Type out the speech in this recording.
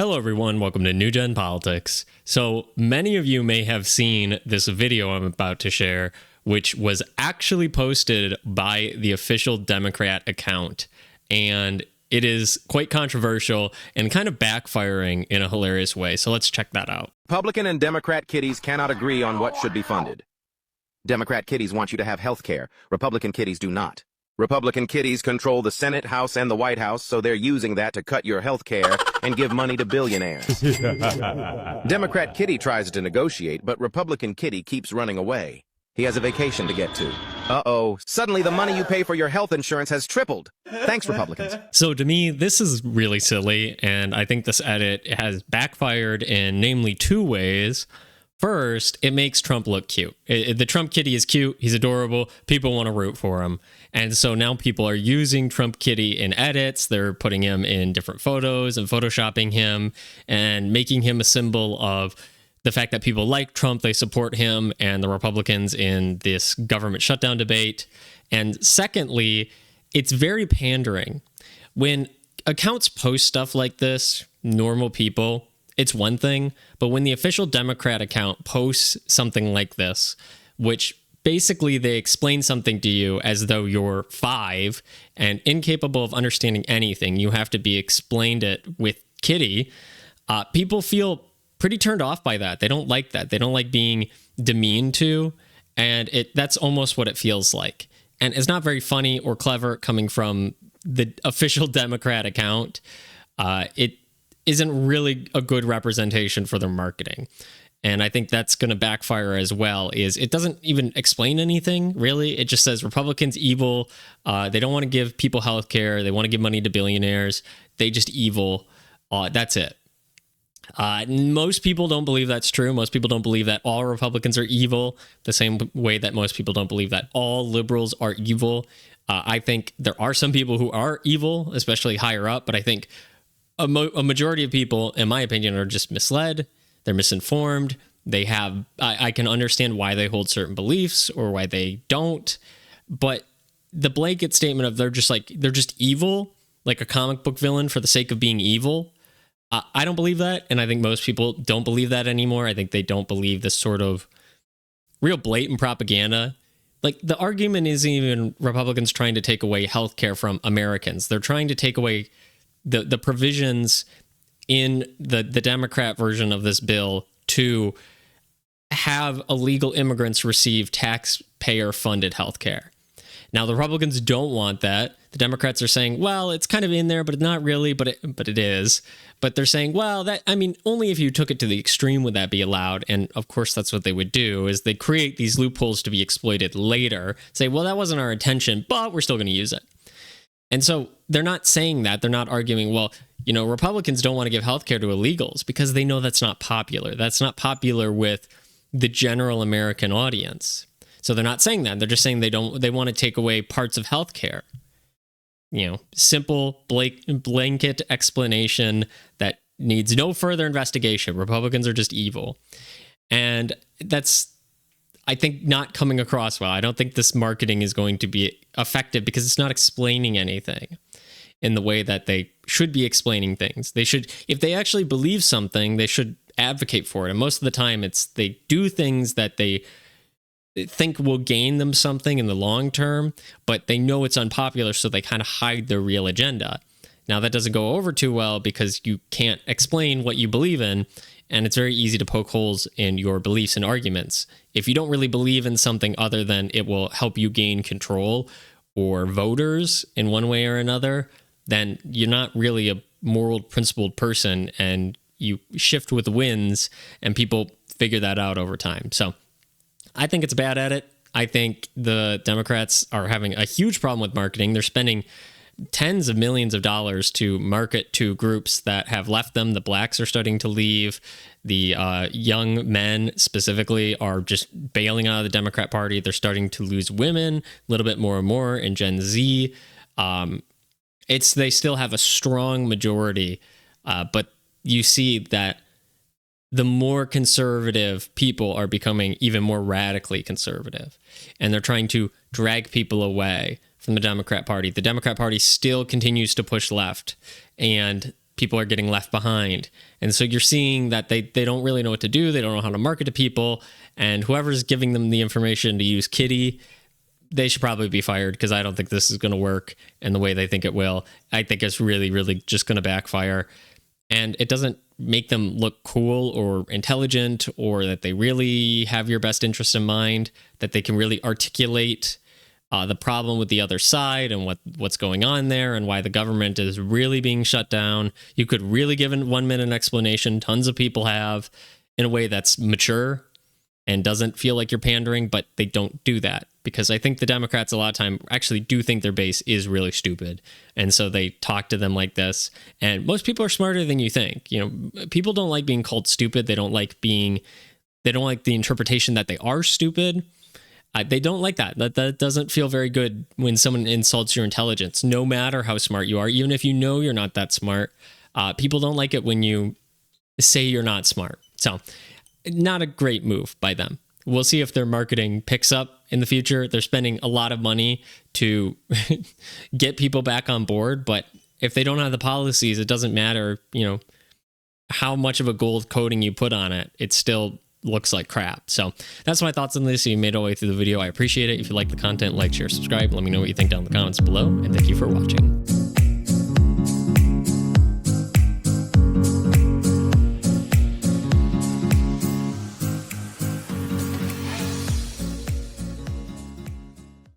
Hello, everyone. Welcome to New Gen Politics. So many of you may have seen this video I'm about to share, which was actually posted by the official Democrat account. And it is quite controversial and kind of backfiring in a hilarious way. So let's check that out. Republican and Democrat kiddies cannot agree on what should be funded. Democrat kiddies want you to have health care. Republican kiddies do not. Republican kiddies control the Senate, House, and the White House, so they're using that to cut your health care and give money to billionaires. Democrat kitty tries to negotiate, but Republican kitty keeps running away. He has a vacation to get to. Uh-oh, suddenly the money you pay for your health insurance has tripled. Thanks, Republicans. So to me, this is really silly, and I think this edit has backfired in namely two ways. First, it makes Trump look cute. The Trump kitty is cute. He's adorable. People want to root for him. And so now people are using Trump kitty in edits. They're putting him in different photos and photoshopping him and making him a symbol of the fact that people like Trump, they support him and the Republicans in this government shutdown debate. And secondly, it's very pandering. When accounts post stuff like this, normal people, it's one thing, but when the official Democrat account posts something like this, which basically they explain something to you as though you're 5 and incapable of understanding anything, you have to be explained it with kitty, people feel pretty turned off by that. They don't like that. They don't like being demeaned to, and that's almost what it feels like. And it's not very funny or clever coming from the official Democrat account. It isn't really a good representation for their marketing. And I think that's going to backfire as well, is it doesn't even explain anything, really. It just says Republicans evil. They don't want to give people health care. They want to give money to billionaires. They just evil. That's it. Most people don't believe that's true. Most people don't believe that all Republicans are evil, the same way that most people don't believe that all liberals are evil. I think there are some people who are evil, especially higher up, but I think a majority of people, in my opinion, are just misled. They're misinformed. They have, I can understand why they hold certain beliefs or why they don't, but the blanket statement of they're just evil, like a comic book villain for the sake of being evil. I don't believe that, and I think most people don't believe that anymore. I think they don't believe this sort of real blatant propaganda. Like, the argument isn't even Republicans trying to take away health care from Americans. They're trying to take away the provisions in the Democrat version of this bill to have illegal immigrants receive taxpayer-funded health care. Now, the Republicans don't want that. The Democrats are saying, well, it's kind of in there, but not really, but it is. But they're saying, well, only if you took it to the extreme would that be allowed. And of course, that's what they would do, is they create these loopholes to be exploited later. Say, well, that wasn't our intention, but we're still going to use it. And so they're not saying that. They're not arguing, well, Republicans don't want to give health care to illegals because they know that's not popular. That's not popular with the general American audience. So they're not saying that. They're just saying they want to take away parts of health care. Simple blanket explanation that needs no further investigation. Republicans are just evil. And that's, I think, not coming across well. I don't think this marketing is going to be effective because it's not explaining anything in the way that they should be explaining things. They should, if they actually believe something, they should advocate for it. And most of the time they do things that they think will gain them something in the long term, but they know it's unpopular, so they kind of hide their real agenda. Now, that doesn't go over too well because you can't explain what you believe in, and it's very easy to poke holes in your beliefs and arguments. If you don't really believe in something other than it will help you gain control or voters in one way or another, then you're not really a moral, principled person, and you shift with the winds, and people figure that out over time. So I think it's a bad edit. I think the Democrats are having a huge problem with marketing. They're spending tens of millions of dollars to market to groups that have left them. The blacks are starting to leave. The young men specifically are just bailing out of the Democrat Party. They're starting to lose women a little bit more and more in Gen Z. They still have a strong majority, but you see that the more conservative people are becoming even more radically conservative, and they're trying to drag people away from the Democrat Party. The Democrat Party still continues to push left, and people are getting left behind. And so you're seeing that they don't really know what to do. They don't know how to market to people. And whoever's giving them the information to use Kitty, they should probably be fired, because I don't think this is going to work in the way they think it will. I think it's really, really just going to backfire. And it doesn't make them look cool or intelligent, or that they really have your best interest in mind, that they can really articulate the problem with the other side and what's going on there and why the government is really being shut down. You could really give a 1 minute explanation. Tons of people have, in a way that's mature and doesn't feel like you're pandering, but they don't do that, because I think the Democrats a lot of time actually do think their base is really stupid. And so they talk to them like this. And most people are smarter than you think. You know, people don't like being called stupid. They don't like the interpretation that they are stupid. They don't like that. That doesn't feel very good when someone insults your intelligence, no matter how smart you are, even if you know you're not that smart. People don't like it when you say you're not smart. So not a great move by them. We'll see if their marketing picks up in the future. They're spending a lot of money to get people back on board, but if they don't have the policies, it doesn't matter, you know, how much of a gold coating you put on it. It still looks like crap. So that's my thoughts on this. If you made it all the way through the video, I appreciate it. If you like the content, like, share, subscribe. Let me know what you think down in the comments below, and thank you for watching.